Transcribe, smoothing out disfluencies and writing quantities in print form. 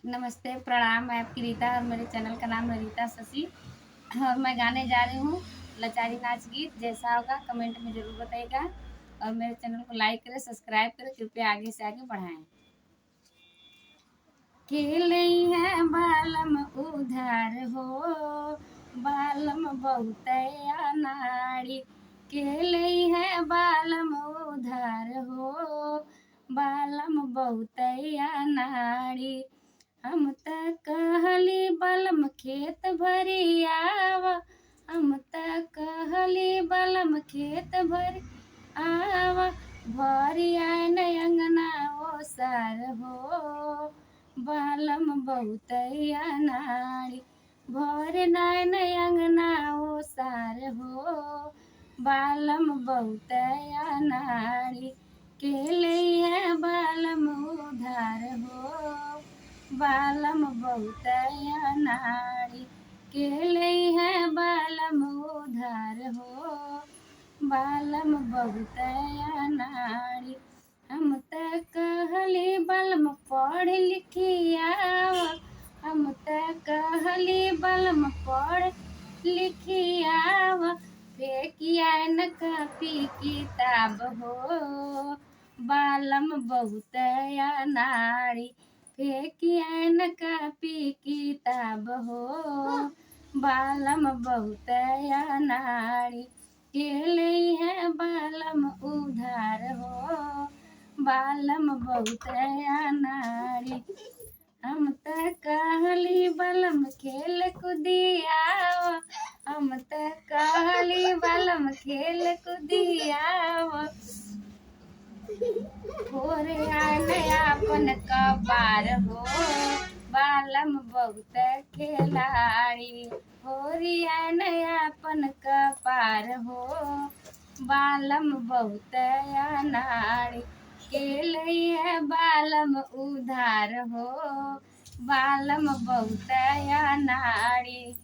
नमस्ते, प्रणाम। मैं आपकी रीता और मेरे चैनल का नाम है रीता शशि। और मैं गाने जा रही हूँ लचारी नाच गीत। जैसा होगा कमेंट में ज़रूर बताइएगा और मेरे चैनल को लाइक करें, सब्सक्राइब करें। कृपया आगे से आगे बढ़ाएँ। खेलई है बालम उधार हो, बालम बहुत अनाड़ी। खेलई है बालम उधार हो, बालम बहुत अनाड़ी। हम त कहली बलम खेत भरी आव, हम त कहली बलम खेत भरी आव। भरी आन अंगना ओसार हो, बालम बहुत अनाड़ी। भर नैन अंगना ओसार हो, बालम बहुत अनाड़ी। केले है बालम उधार हो, बालम बहुत अनाड़ी। केले है बालम उधार हो, बालम बहुत अनाड़ी। हम त कहली बलम पढ़ लिखी आव, हम त कहली बलम पढ़ लिखी आव। फेकिया न कापी किताब हो, बालम बहुत अनाड़ी। फेकिया न कापी किताब हो, बालम बहुत अनाड़ी। केले है बालम उधार हो, बालम बहुत अनाड़ी। हम त कहली बलम खेल कुदियाव, हम त कहली बलम खेल कुदियाव। भोरे आन आपन कपार हो, बालम बहुत खिलाड़ी। भोरे आन आपन कपार हो, बालम बहुत अनाड़ी। केले है बालम उधार हो, बालम बहुत अनाड़ी।